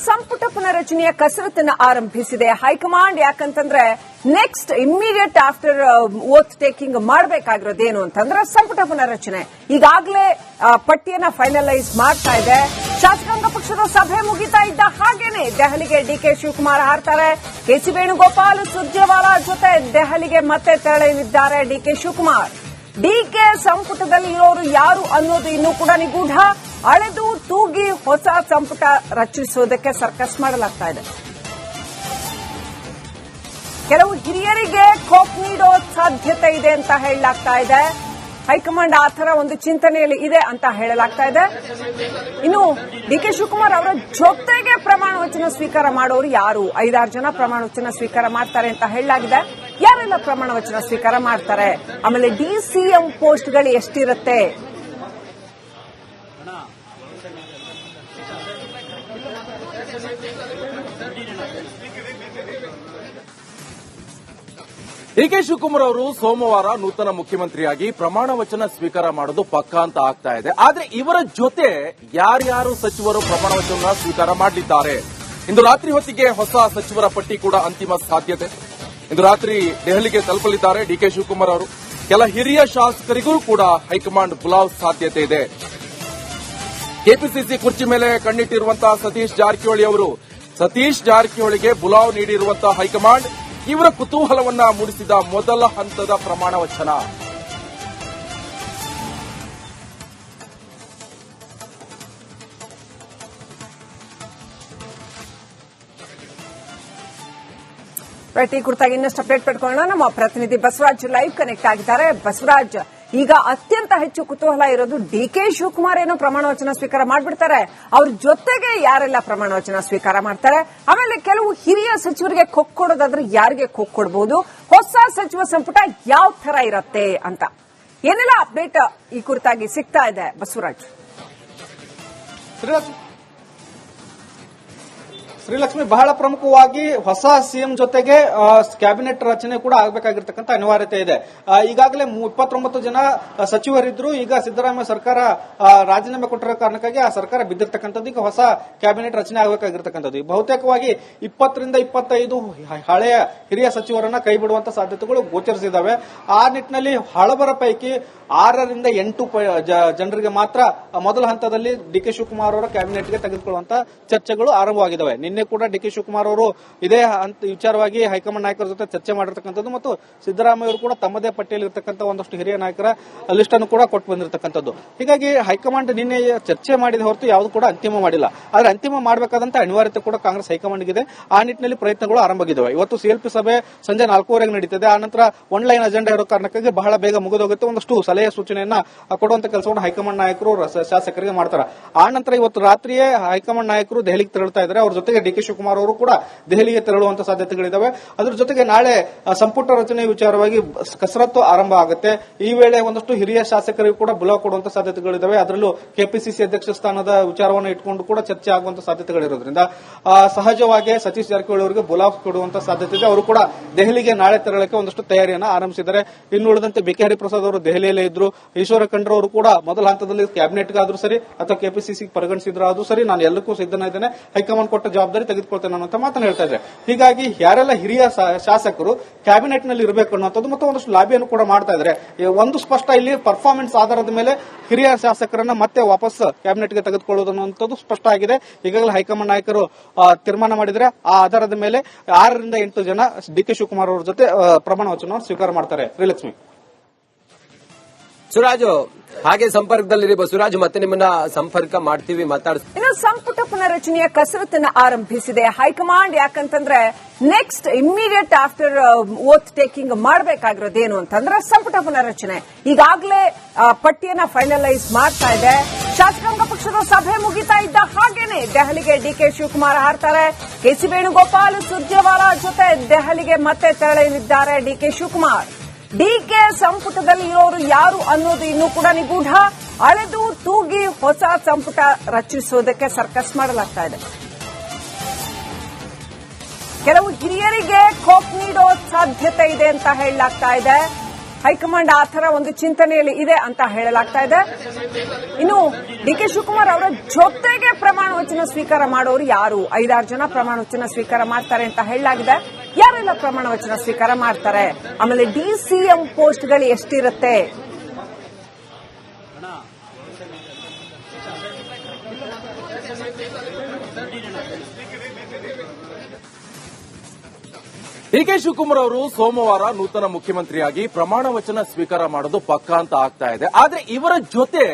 ಸಂಪುಟ ಪುನರಚನೆಯ ಕಸರತ್ತನ್ನು ಆರಂಭಿಸಿದೆ ಹೈಕಮಾಂಡ್. ಯಾಕಂತಂದ್ರೆ ನೆಕ್ಸ್ಟ್ ಇಮ್ಮಿಡಿಯೇಟ್ ಆಫ್ಟರ್ ಓತ್ ಟೇಕಿಂಗ್ ಮಾಡಬೇಕಾಗಿರೋದೇನು ಅಂತಂದ್ರೆ ಸಂಪುಟ ಪುನರಚನೆ. ಈಗಾಗಲೇ ಪಟ್ಟಿಯನ್ನ ಫೈನಲೈಸ್ ಮಾಡ್ತಾ ಇದೆ. ಶಾಸಕಾಂಗ ಪಕ್ಷದ ಸಭೆ ಮುಗಿತಾ ಇದ್ದ ಹಾಗೇನೆ ದೆಹಲಿಗೆ ಡಿಕೆ ಶಿವಕುಮಾರ್ ಹಾರ್ತಾರೆ. ಕೆಸಿ ವೇಣುಗೋಪಾಲ್ ಸುರ್ಜೇವಾಲಾ ಜೊತೆ ದೆಹಲಿಗೆ ಮತ್ತೆ ತೆರಳಲಿದ್ದಾರೆ ಡಿಕೆ ಶಿವಕುಮಾರ್. ಡಿಕೆ ಸಂಪುಟದಲ್ಲಿ ಇರೋರು ಯಾರು ಅನ್ನೋದು ಇನ್ನೂ ಕೂಡ ನಿಗೂಢ. ಅಳೆದು ತೂಗಿ ಹೊಸ ಸಂಪುಟ ರಚಿಸುವುದಕ್ಕೆ ಸರ್ಕಸ್ ಮಾಡಲಾಗ್ತಾ ಇದೆ. ಕೆಲವು ಹಿರಿಯರಿಗೆ ಖೋಪ್ ನೀಡೋ ಸಾಧ್ಯತೆ ಇದೆ ಅಂತ ಹೇಳಲಾಗ್ತಾ ಇದೆ. ಹೈಕಮಾಂಡ್ ಆ ಥರ ಒಂದು ಚಿಂತನೆಯಲ್ಲಿ ಇದೆ ಅಂತ ಹೇಳಲಾಗ್ತಾ ಇದೆ. ಇನ್ನು ಡಿಕೆ ಶಿವಕುಮಾರ್ ಅವರ ಜೊತೆಗೆ ಪ್ರಮಾಣ ವಚನ ಸ್ವೀಕಾರ ಮಾಡೋರು ಯಾರು? 5-6 ಜನ ಪ್ರಮಾಣ ವಚನ ಸ್ವೀಕಾರ ಮಾಡ್ತಾರೆ ಅಂತ ಹೇಳಲಾಗಿದೆ. ಯಾರೆಲ್ಲ ಪ್ರಮಾಣ ವಚನ ಸ್ವೀಕಾರ ಮಾಡ್ತಾರೆ? ಆಮೇಲೆ ಡಿಸಿಎಂ ಪೋಸ್ಟ್ಗಳು ಎಷ್ಟಿರುತ್ತೆ? ಡಿಕೆ ಶಿವಕುಮಾರ್ ಅವರು ಸೋಮವಾರ ನೂತನ ಮುಖ್ಯಮಂತ್ರಿಯಾಗಿ ಪ್ರಮಾಣ ವಚನ ಸ್ವೀಕಾರ ಮಾಡೋದು ಪಕ್ಕಾ ಅಂತ ಆಗ್ತಾ ಇದೆ. ಆದ್ರೆ ಇವರ ಜೊತೆ ಯಾರ್ಯಾರು ಸಚಿವರು ಪ್ರಮಾಣ ವಚನ ಸ್ವೀಕಾರ ಮಾಡಲಿದ್ದಾರೆ? ಇಂದು ರಾತ್ರಿ ಹೊತ್ತಿಗೆ ಹೊಸ ಸಚಿವರ ಪಟ್ಟಿ ಕೂಡ ಅಂತಿಮ ಸಾಧ್ಯತೆ. ಇಂದು ರಾತ್ರಿ ದೆಹಲಿಗೆ ತಲುಪಲಿದ್ದಾರೆ ಡಿಕೆ ಶಿವಕುಮಾರ್ ಅವರು. ಕೆಲ ಹಿರಿಯ ಶಾಸಕರಿಗೂ ಕೂಡ ಹೈಕಮಾಂಡ್ ಬುಲಾವ್ ಸಾಧ್ಯತೆ ಇದೆ. ಕೆಪಿಸಿಸಿ ಕುರ್ಚಿ ಮೇಲೆ ಕಣ್ಣಿಟ್ಟಿರುವಂತಹ ಸತೀಶ್ ಜಾರಕಿಹೊಳಿ ಅವರು, ಸತೀಶ್ ಜಾರಕಿಹೊಳಿಗೆ ಬುಲಾವ್ ನೀಡಿರುವಂತಹ ಹೈಕಮಾಂಡ್ ಇವರ ಕುತೂಹಲವನ್ನ ಮೂಡಿಸಿದ ಮೊದಲ ಹಂತದ ಪ್ರಮಾಣ ವಚನ. ಈ ಕುರಿತಾಗಿ ಇನ್ನಷ್ಟು ಅಪ್ಡೇಟ್ ಪಡ್ಕೊಳ್ಳೋಣ. ನಮ್ಮ ಪ್ರತಿನಿಧಿ ಬಸವರಾಜ್ ಲೈವ್ ಕನೆಕ್ಟ್ ಆಗಿದ್ದಾರೆ. ಬಸವರಾಜ್, ಈಗ ಅತ್ಯಂತ ಹೆಚ್ಚು ಕುತೂಹಲ ಇರೋದು ಡಿಕೆ ಶಿವಕುಮಾರ್ ಏನೋ ಪ್ರಮಾಣ ವಚನ ಸ್ವೀಕಾರ ಮಾಡ್ಬಿಡ್ತಾರೆ, ಅವ್ರ ಜೊತೆಗೆ ಯಾರೆಲ್ಲ ಪ್ರಮಾಣ ವಚನ ಸ್ವೀಕಾರ ಮಾಡ್ತಾರೆ, ಆಮೇಲೆ ಕೆಲವು ಹಿರಿಯ ಸಚಿವರಿಗೆ ಕೊಡೋದಾದ್ರೆ ಯಾರಿಗೆ ಕೊಡಬಹುದು, ಹೊಸ ಸಚಿವ ಸಂಪುಟ ಯಾವ ತರ ಇರತ್ತೆ ಅಂತ ಏನೆಲ್ಲ ಅಪ್ಡೇಟ್ ಈ ಕುರಿತಾಗಿ ಸಿಗ್ತಾ ಇದೆ ಬಸವರಾಜ್? ಶ್ರೀಲಕ್ಷ್ಮಿ, ಬಹಳ ಪ್ರಮುಖವಾಗಿ ಹೊಸ ಸಿಎಂ ಜೊತೆಗೆ ಕ್ಯಾಬಿನೆಟ್ ರಚನೆ ಕೂಡ ಆಗಬೇಕಾಗಿರ್ತಕ್ಕಂಥ ಅನಿವಾರ್ಯತೆ ಇದೆ. ಈಗಾಗಲೇ 29 ಜನ ಸಚಿವರಿದ್ರು. ಈಗ ಸಿದ್ದರಾಮಯ್ಯ ಸರ್ಕಾರ ರಾಜೀನಾಮೆ ಕೊಟ್ಟಿರೋ ಕಾರಣಕ್ಕಾಗಿ ಆ ಸರ್ಕಾರ ಬಿದ್ದಿರ್ತಕ್ಕಂಥದ್ದು. ಈಗ ಹೊಸ ಕ್ಯಾಬಿನೆಟ್ ರಚನೆ ಆಗಬೇಕಾಗಿರ್ತಕ್ಕಂಥದ್ದು. ಬಹುತೇಕವಾಗಿ 20ರಿಂದ 25 ಹಳೆಯ ಹಿರಿಯ ಸಚಿವರನ್ನ ಕೈ ಬಿಡುವಂತ ಸಾಧ್ಯತೆಗಳು ಗೋಚರಿಸಿದ್ದಾವೆ. ಆ ನಿಟ್ಟಿನಲ್ಲಿ ಹಳಬರ ಪೈಕಿ 6ರಿಂದ 8 ಜನರಿಗೆ ಮಾತ್ರ ಮೊದಲ ಹಂತದಲ್ಲಿ ಡಿಕೆ ಶಿವಕುಮಾರ್ ಅವರ ಕ್ಯಾಬಿನೆಟ್ಗೆ ತೆಗೆದುಕೊಳ್ಳುವಂತ ಚರ್ಚೆಗಳು ಆರಂಭವಾಗಿದ್ದಾವೆ. ನಿನ್ನೆ ಕೂಡ ಡಿಕೆ ಶಿವಕುಮಾರ್ ಅವರು ಇದೇ ವಿಚಾರವಾಗಿ ಹೈಕಮಾಂಡ್ ನಾಯಕರ ಜೊತೆ ಚರ್ಚೆ ಮಾಡಿರ್ತಕ್ಕಂಥದ್ದು ಮತ್ತು ಸಿದ್ದರಾಮಯ್ಯ ಅವರು ಕೂಡ ತಮ್ಮದೇ ಪಟ್ಟಿಯಲ್ಲಿ ಇರತಕ್ಕಂಥ ಒಂದಷ್ಟು ಹಿರಿಯ ನಾಯಕರ ಲಿಸ್ಟ್ ಅನ್ನು ಕೂಡ ಕೊಟ್ಟು ಬಂದಿರತಕ್ಕಂಥದ್ದು. ಹೀಗಾಗಿ ಹೈಕಮಾಂಡ್ ನಿನ್ನೆ ಚರ್ಚೆ ಮಾಡಿದ ಹೊರತು ಯಾವುದು ಕೂಡ ಅಂತಿಮ ಮಾಡಿಲ್ಲ. ಆದ್ರೆ ಅಂತಿಮ ಮಾಡಬೇಕಾದಂತ ಅನಿವಾರ್ಯತೆ ಕೂಡ ಕಾಂಗ್ರೆಸ್ ಹೈಕಮಾಂಡ್ಗಿದೆ. ಆ ನಿಟ್ಟಿನಲ್ಲಿ ಪ್ರಯತ್ನಗಳು ಆರಂಭವಾಗಿದ್ದಾವೆ. ಇವತ್ತು ಸಿಎಲ್ಪಿ ಸಭೆ ಸಂಜೆ 4:15 ನಡೀತಿದೆ. ಆ ನಂತರ ಒನ್ಲೈನ್ ಅಜೆಂಡಾ ಇರೋ ಕಾರಣಕ್ಕಾಗಿ ಬಹಳ ಬೇಗ ಮುಗಿದೋಗುತ್ತೆ. ಒಂದಷ್ಟು ಸಲಹೆ ಸೂಚನೆಯನ್ನ ಕೊಡುವಂತ ಕೆಲಸವನ್ನು ಹೈಕಮಾಂಡ್ ನಾಯಕರು ಶಾಸಕರಿಗೆ ಮಾಡ್ತಾರೆ. ಆ ನಂತರ ಇವತ್ತು ರಾತ್ರಿಯೇ ಹೈಕಮಾಂಡ್ ನಾಯಕರು ದೆಹಲಿಗೆ ತೆರಳುತ್ತಾ ಇದ್ದಾರೆ. ಅವ್ರ ಜೊತೆಗೆ ಡಿಕೆ ಶಿವಕುಮಾರ್ ಅವರು ಕೂಡ ದೆಹಲಿಗೆ ತೆರಳುವಂತಹ ಸಾಧ್ಯತೆಗಳಿದ್ದಾವೆ. ಅದರ ಜೊತೆಗೆ ನಾಳೆ ಸಂಪುಟ ರಚನೆ ವಿಚಾರವಾಗಿ ಕಸರತ್ತು ಆರಂಭ ಆಗುತ್ತೆ. ಈ ವೇಳೆ ಒಂದಷ್ಟು ಹಿರಿಯ ಶಾಸಕರಿಗೂ ಕೂಡ ಬುಲಾವ್ ಕೊಡುವಂತ ಸಾಧ್ಯತೆಗಳಿದ್ದಾವೆ. ಅದರಲ್ಲೂ ಕೆಪಿಸಿಸಿ ಅಧ್ಯಕ್ಷ ಸ್ಥಾನದ ವಿಚಾರವನ್ನು ಇಟ್ಕೊಂಡು ಕೂಡ ಚರ್ಚೆ ಆಗುವಂತ ಸಾಧ್ಯತೆಗಳಿರೋದ್ರಿಂದ ಸಹಜವಾಗಿ ಸತೀಶ್ ಜಾರಕಿಹೊಳಿ ಅವರಿಗೆ ಬುಲಾವ್ ಕೊಡುವಂತ ಸಾಧ್ಯತೆ ಇದೆ. ಅವರು ಕೂಡ ದೆಹಲಿಗೆ ನಾಳೆ ತೆರಳಕ್ಕೆ ಒಂದಷ್ಟು ತಯಾರಿಯನ್ನು ಆರಂಭಿಸಿದ್ದಾರೆ. ಇನ್ನು ಉಳಿದಂತೆ ಬಿಕೆ ಹರಿಪ್ರಸಾದ್ ಅವರು ದೆಹಲಿಯಲ್ಲೇ ಇದ್ರು. ಈಶ್ವರ ಖಂಡ್ರೆ ಅವರು ಕೂಡ ಮೊದಲ ಹಂತದಲ್ಲಿ ಕ್ಯಾಬಿನೆಟ್ಗಾದ್ರೂ ಸರಿ ಅಥವಾ ಕೆಪಿಸಿಸಿ ಪರಿಗಣಿಸಿದ್ರು ಆದ್ರೂ ಸರಿ, ನಾನು ಎಲ್ಲಕ್ಕೂ ಸಿದ್ಧನಿದ್ದೇನೆ, ಹೈಕಮಾಂಡ್ ಕೊಟ್ಟ ಜವಾಬ್ದಾರಿ ತೆಗೆದುಕೊಳ್ತೇನೆ ಅನ್ನುವಂತ ಮಾತನ್ನು ಹೇಳ್ತಾ ಇದ್ದಾರೆ. ಹೀಗಾಗಿ ಯಾರೆಲ್ಲ ಹಿರಿಯ ಶಾಸಕರು ಕ್ಯಾಬಿನೆಟ್ ನಲ್ಲಿ ಇರಬೇಕು ಅನ್ನುವಂಥದ್ದು ಮತ್ತು ಒಂದಷ್ಟು ಲಾಬಿಯನ್ನು ಕೂಡ ಮಾಡ್ತಾ ಇದ್ದಾರೆ. ಒಂದು ಸ್ಪಷ್ಟ, ಇಲ್ಲಿ ಪರ್ಫಾರ್ಮೆನ್ಸ್ ಆಧಾರದ ಮೇಲೆ ಹಿರಿಯ ಶಾಸಕರನ್ನ ಮತ್ತೆ ವಾಪಸ್ ಕ್ಯಾಬಿನೆಟ್ಗೆ ತೆಗೆದುಕೊಳ್ಳುವುದು ಅನ್ನುವಂಥದ್ದು ಸ್ಪಷ್ಟ ಆಗಿದೆ. ಈಗಾಗಲೇ ಹೈಕಮಾಂಡ್ ನಾಯಕರು ತೀರ್ಮಾನ ಮಾಡಿದರೆ ಆ ಆಧಾರದ ಮೇಲೆ 6ರಿಂದ 8 ಜನ ಡಿಕೆ ಶಿವಕುಮಾರ್ ಅವರ ಜೊತೆ ಪ್ರಮಾಣ ವಚನವನ್ನು ಸ್ವೀಕಾರ ಮಾಡ್ತಾರೆ. ಶ್ರೀಲಕ್ಷ್ಮಿ, ಸುರಾಜು ಹಾಗೆ ಸಂಪರ್ಕದಲ್ಲಿರಿ. ಬಸವರಾಜ್, ಮತ್ತೆ ನಿಮ್ಮನ್ನ ಸಂಪರ್ಕ ಮಾಡ್ತೀವಿ, ಮಾತಾಡ್ತೀವಿ. ಇನ್ನು ಸಂಪುಟ ಪುನರಚನೆಯ ಕಸರತ್ತನ್ನು ಆರಂಭಿಸಿದೆ ಹೈಕಮಾಂಡ್. ಯಾಕಂತಂದ್ರೆ ನೆಕ್ಸ್ಟ್ ಇಮ್ಮಿಡಿಯೇಟ್ ಆಫ್ಟರ್ ಓತ್ ಟೇಕಿಂಗ್ ಮಾಡಬೇಕಾಗಿರೋದೇನು ಅಂತಂದ್ರೆ ಸಂಪುಟ ಪುನರಚನೆ. ಈಗಾಗಲೇ ಪಟ್ಟಿಯನ್ನ ಫೈನಲೈಸ್ ಮಾಡ್ತಾ ಇದೆ. ಶಾಸಕಾಂಗ ಪಕ್ಷದ ಸಭೆ ಮುಗಿತಾ ಇದ್ದ ಹಾಗೇನೆ ದೆಹಲಿಗೆ ಡಿಕೆ ಶಿವಕುಮಾರ್ ಹಾರ್ತಾರೆ. ಕೆಸಿ ವೇಣುಗೋಪಾಲ್ ಸುರ್ಜೇವಾಲಾ ಜೊತೆ ದೆಹಲಿಗೆ ಮತ್ತೆ ತೆರಳಲಿದ್ದಾರೆ ಡಿಕೆ ಶಿವಕುಮಾರ್. ಡಿಕೆ ಸಂಪುಟದಲ್ಲಿ ಇರೋರು ಯಾರು ಅನ್ನೋದು ಇನ್ನೂ ಕೂಡ ನಿಗೂಢ. ಅಳೆದು ತೂಗಿ ಹೊಸ ಸಂಪುಟ ರಚಿಸುವುದಕ್ಕೆ ಸರ್ಕಸ್ ಮಾಡಲಾಗ್ತಾ ಇದೆ. ಕೆಲವು ಹಿರಿಯರಿಗೆ ಖೋಪ್ ನೀಡೋ ಸಾಧ್ಯತೆ ಇದೆ ಅಂತ ಹೇಳಲಾಗ್ತಾ ಇದೆ. ಹೈಕಮಾಂಡ್ ಆ ತರ ಒಂದು ಚಿಂತನೆಯಲ್ಲಿ ಇದೆ ಅಂತ ಹೇಳಲಾಗ್ತಾ ಇದೆ. ಇನ್ನು ಡಿಕೆ ಶಿವಕುಮಾರ್ ಅವರ ಜೊತೆಗೆ ಪ್ರಮಾಣ ವಚನ ಸ್ವೀಕಾರ ಮಾಡೋರು ಯಾರು? 5-6 ಜನ ಪ್ರಮಾಣ ವಚನ ಸ್ವೀಕಾರ ಮಾಡ್ತಾರೆ ಅಂತ ಹೇಳಲಾಗಿದೆ. ಯಾರೆಲ್ಲ ಪ್ರಮಾಣ ವಚನ ಸ್ವೀಕಾರ ಮಾಡ್ತಾರೆ? ಆಮೇಲೆ ಡಿಸಿಎಂ ಪೋಸ್ಟ್ಗಳು ಎಷ್ಟಿರುತ್ತೆ? ಡಿಕೆ ಶಿವಕುಮಾರ್ ಅವರು ಸೋಮವಾರ ನೂತನ ಮುಖ್ಯಮಂತ್ರಿಯಾಗಿ ಪ್ರಮಾಣ ವಚನ ಸ್ವೀಕಾರ ಮಾಡೋದು ಪಕ್ಕಾ ಅಂತ ಆಗ್ತಾ ಇದೆ. ಆದ್ರೆ ಇವರ ಜೊತೆ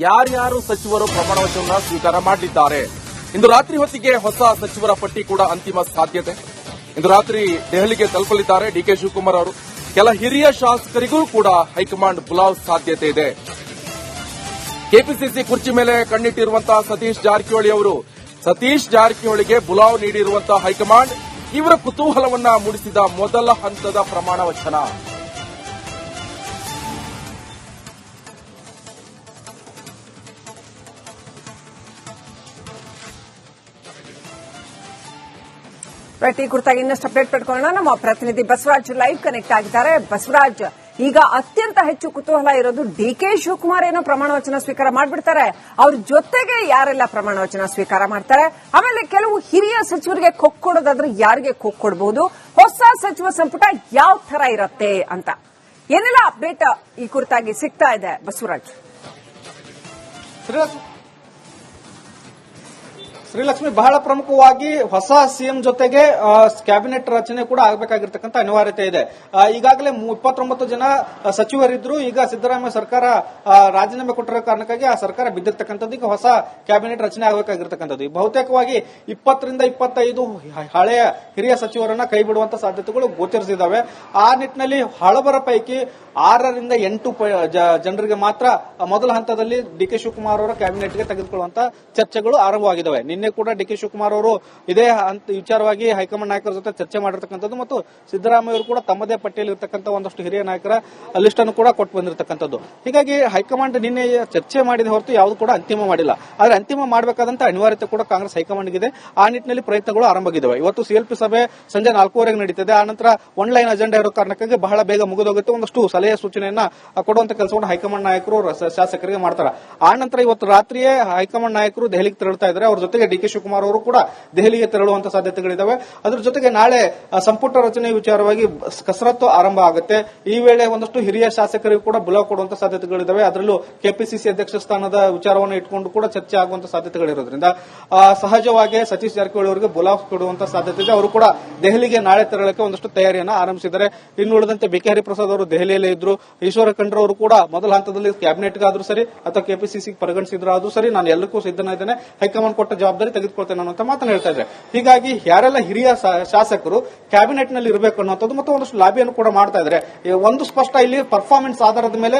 ಯಾರ್ಯಾರು ಸಚಿವರು ಪ್ರಮಾಣ ವಚನ ಸ್ವೀಕಾರ ಮಾಡಲಿದ್ದಾರೆ? ಇಂದು ರಾತ್ರಿ ಹೊತ್ತಿಗೆ ಹೊಸ ಸಚಿವರ ಪಟ್ಟಿ ಕೂಡ ಅಂತಿಮ ಸಾಧ್ಯತೆ. ಇಂದು ರಾತ್ರಿ ದೆಹಲಿಗೆ ತಲುಪಲಿದ್ದಾರೆ ಡಿಕೆ ಶಿವಕುಮಾರ್ ಅವರು. ಕೆಲ ಹಿರಿಯ ಶಾಸಕರಿಗೂ ಕೂಡ ಹೈಕಮಾಂಡ್ ಬುಲಾವ್ ಸಾಧ್ಯತೆ ಇದೆ. ಕೆಪಿಸಿಸಿ ಕುರ್ಚಿ ಮೇಲೆ ಕಣ್ಣಿಟ್ಟಿರುವಂತಹ ಸತೀಶ್ ಜಾರಕಿಹೊಳಿ ಅವರು, ಸತೀಶ್ ಜಾರಕಿಹೊಳಿಗೆ ಬುಲಾವ್ ನೀಡಿರುವಂತಹ ಹೈಕಮಾಂಡ್ ಇವರ ಕುತೂಹಲವನ್ನ ಮೂಡಿಸಿದ ಮೊದಲ ಹಂತದ ಪ್ರಮಾಣ ವಚನ. ಈ ಕುರಿತಾಗಿ ಇನ್ನಷ್ಟು ಅಪ್ಡೇಟ್ ಪಡ್ಕೊಳ್ಳೋಣ. ನಮ್ಮ ಪ್ರತಿನಿಧಿ ಬಸವರಾಜ್ ಲೈವ್ ಕನೆಕ್ಟ್ ಆಗಿದ್ದಾರೆ. ಬಸವರಾಜ್, ಈಗ ಅತ್ಯಂತ ಹೆಚ್ಚು ಕುತೂಹಲ ಇರೋದು ಡಿಕೆ ಶಿವಕುಮಾರ್ ಏನೋ ಪ್ರಮಾಣ ವಚನ ಸ್ವೀಕಾರ ಮಾಡ್ಬಿಡ್ತಾರೆ, ಅವ್ರ ಜೊತೆಗೆ ಯಾರೆಲ್ಲ ಪ್ರಮಾಣ ವಚನ ಸ್ವೀಕಾರ ಮಾಡ್ತಾರೆ, ಆಮೇಲೆ ಕೆಲವು ಹಿರಿಯ ಸಚಿವರಿಗೆ ಕೊಕ್ಕೊಡೋದಾದ್ರೆ ಯಾರಿಗೆ ಕೊಕ್ಕೊಡಬಹುದು, ಹೊಸ ಸಚಿವ ಸಂಪುಟ ಯಾವ ತರ ಇರುತ್ತೆ ಅಂತ ಏನೆಲ್ಲ ಅಪ್ಡೇಟ್ ಈ ಕುರಿತಾಗಿ ಸಿಗ್ತಾ ಇದೆ ಬಸವರಾಜ್? ಶ್ರೀಲಕ್ಷ್ಮಿ, ಬಹಳ ಪ್ರಮುಖವಾಗಿ ಹೊಸ ಸಿಎಂ ಜೊತೆಗೆ ಕ್ಯಾಬಿನೆಟ್ ರಚನೆ ಕೂಡ ಆಗಬೇಕಾಗಿರ್ತಕ್ಕಂಥ ಅನಿವಾರ್ಯತೆ ಇದೆ. ಈಗಾಗಲೇ 29 ಜನ ಸಚಿವರಿದ್ರು. ಈಗ ಸಿದ್ದರಾಮಯ್ಯ ಸರ್ಕಾರ ರಾಜೀನಾಮೆ ಕೊಟ್ಟಿರೋ ಕಾರಣಕ್ಕಾಗಿ ಆ ಸರ್ಕಾರ ಬಿದ್ದಿರ್ತಕ್ಕಂಥದ್ದು. ಈಗ ಹೊಸ ಕ್ಯಾಬಿನೆಟ್ ರಚನೆ ಆಗಬೇಕಾಗಿರ್ತಕ್ಕಂಥದ್ದು. ಬಹುತೇಕವಾಗಿ 20 ರಿಂದ 25 ಹಳೆಯ ಹಿರಿಯ ಸಚಿವರನ್ನ ಕೈ ಬಿಡುವಂತ ಸಾಧ್ಯತೆಗಳು ಗೋಚರಿಸಿದ್ದಾವೆ. ಆ ನಿಟ್ಟಿನಲ್ಲಿ ಹಳಬರ ಪೈಕಿ 6 ರಿಂದ 8 ಜನರಿಗೆ ಮಾತ್ರ ಮೊದಲ ಹಂತದಲ್ಲಿ ಡಿಕೆ ಶಿವಕುಮಾರ್ ಅವರ ಕ್ಯಾಬಿನೆಟ್ಗೆ ತೆಗೆದುಕೊಳ್ಳುವಂತ ಚರ್ಚೆಗಳು ಆರಂಭವಾಗಿದ್ದಾವೆ. ನಿನ್ನೆ ಕೂಡ ಡಿಕೆ ಶಿವಕುಮಾರ್ ಅವರು ಇದೇ ವಿಚಾರವಾಗಿ ಹೈಕಮಾಂಡ್ ನಾಯಕರ ಜೊತೆ ಚರ್ಚೆ ಮಾಡಿರ್ತಕ್ಕಂಥದ್ದು ಮತ್ತು ಸಿದ್ದರಾಮಯ್ಯ ಅವರು ಕೂಡ ತಮ್ಮದೇ ಪಟ್ಟಿಯಲ್ಲಿ ಇರತಕ್ಕಂಥ ಒಂದಷ್ಟು ಹಿರಿಯ ನಾಯಕರ ಲಿಸ್ಟ್ ಅನ್ನು ಕೂಡ ಕೊಟ್ಟು ಬಂದಿರತಕ್ಕಂಥದ್ದು. ಹೀಗಾಗಿ ಹೈಕಮಾಂಡ್ ನಿನ್ನೆ ಚರ್ಚೆ ಮಾಡಿದ ಹೊರತು ಯಾವುದು ಕೂಡ ಅಂತಿಮ ಮಾಡಿಲ್ಲ. ಆದರೆ ಅಂತಿಮ ಮಾಡಬೇಕಾದಂತ ಅನಿವಾರ್ಯತೆ ಕೂಡ ಕಾಂಗ್ರೆಸ್ ಹೈಕಮಾಂಡ್ಗಿದೆ. ಆ ನಿಟ್ಟಿನಲ್ಲಿ ಪ್ರಯತ್ನಗಳು ಆರಂಭವಾಗಿದ್ದಾವೆ. ಇವತ್ತು ಸಿಎಲ್ಪಿ ಸಭೆ ಸಂಜೆ 4:15ಕ್ಕೆ ನಡೀತಿದೆ. ಆ ನಂತರ ಒನ್ಲೈನ್ ಅಜೆಂಡಾ ಇರೋ ಕಾರಣಕ್ಕಾಗಿ ಬಹಳ ಬೇಗ ಮುಗಿದೋಗುತ್ತೆ. ಒಂದಷ್ಟು ಸಲಹೆ ಸೂಚನೆಯನ್ನ ಕೊಡುವಂತ ಕೆಲಸವನ್ನು ಹೈಕಮಾಂಡ್ ನಾಯಕರು ಶಾಸಕರಿಗೆ ಮಾಡ್ತಾರೆ. ಆ ನಂತರ ಇವತ್ತು ರಾತ್ರಿಯೇ ಹೈಕಮಾಂಡ್ ನಾಯಕರು ದೆಹಲಿಗೆ ತೆರಳುತ್ತಾ ಇದ್ದಾರೆ. ಅವ್ರ ಜೊತೆಗೆ ಡಿಕೆ ಶಿವಕುಮಾರ್ ಅವರು ಕೂಡ ದೆಹಲಿಗೆ ತೆರಳುವಂತ ಸಾಧ್ಯತೆಗಳಿದ್ದಾವೆ. ಅದರ ಜೊತೆಗೆ ನಾಳೆ ಸಂಪುಟ ರಚನೆ ವಿಚಾರವಾಗಿ ಕಸರತ್ತು ಆರಂಭ ಆಗುತ್ತೆ. ಈ ವೇಳೆ ಒಂದಷ್ಟು ಹಿರಿಯ ಶಾಸಕರಿಗೂ ಕೂಡ ಬುಲಾವ್ ಕೊಡುವಂತ ಸಾಧ್ಯತೆಗಳಿದ್ದಾವೆ. ಅದರಲ್ಲೂ ಕೆಪಿಸಿಸಿ ಅಧ್ಯಕ್ಷ ಸ್ಥಾನದ ವಿಚಾರವನ್ನು ಇಟ್ಕೊಂಡು ಕೂಡ ಚರ್ಚೆ ಆಗುವಂತ ಸಾಧ್ಯತೆಗಳಿರೋದ್ರಿಂದ ಸಹಜವಾಗಿ ಸತೀಶ್ ಜಾರಕಿಹೊಳಿ ಅವರಿಗೆ ಬುಲಾವ್ ಕೊಡುವಂತ ಸಾಧ್ಯತೆ ಇದೆ. ಅವರು ಕೂಡ ದೆಹಲಿಗೆ ನಾಳೆ ತೆರಳಕ್ಕೆ ಒಂದಷ್ಟು ತಯಾರಿಯನ್ನು ಆರಂಭಿಸಿದ್ದಾರೆ. ಇನ್ನುಳಿದಂತೆ ಬಿಕೆ ಹರಿಪ್ರಸಾದ್ ಅವರು ದೆಹಲಿಯಲ್ಲೇ ಇದ್ರು. ಈಶ್ವರ ಖಂಡ್ರೆ ಅವರು ಕೂಡ ಮೊದಲ ಹಂತದಲ್ಲಿ ಕ್ಯಾಬಿನೆಟ್ಗಾದ್ರೂ ಸರಿ ಅಥವಾ ಕೆಪಿಸಿಸಿ ಪರಿಗಣಿಸಿದ್ರಾದ್ರೂ ಸರಿ, ನಾನು ಎಲ್ಲಕ್ಕೂ ಸಿದ್ದನಾಗಿದ್ದೇನೆ, ಹೈಕಮಾಂಡ್ ಕೊಟ್ಟ ಜವಾಬ್ದಾರಿ ತೆಗೆದುಕೊಳ್ತೇನೆ ಅನ್ನುವಂತ ಮಾತನ್ನು ಹೇಳ್ತಾ ಇದ್ದಾರೆ. ಹೀಗಾಗಿ ಯಾರೆಲ್ಲ ಹಿರಿಯ ಶಾಸಕರು ಕ್ಯಾಬಿನೆಟ್ ನಲ್ಲಿ ಇರಬೇಕು ಅನ್ನುವಂಥದ್ದು ಮತ್ತು ಒಂದಷ್ಟು ಲಾಬಿಯನ್ನು ಕೂಡ ಮಾಡ್ತಾ ಇದ್ದಾರೆ. ಒಂದು ಸ್ಪಷ್ಟ, ಇಲ್ಲಿ ಪರ್ಫಾರ್ಮೆನ್ಸ್ ಆಧಾರದ ಮೇಲೆ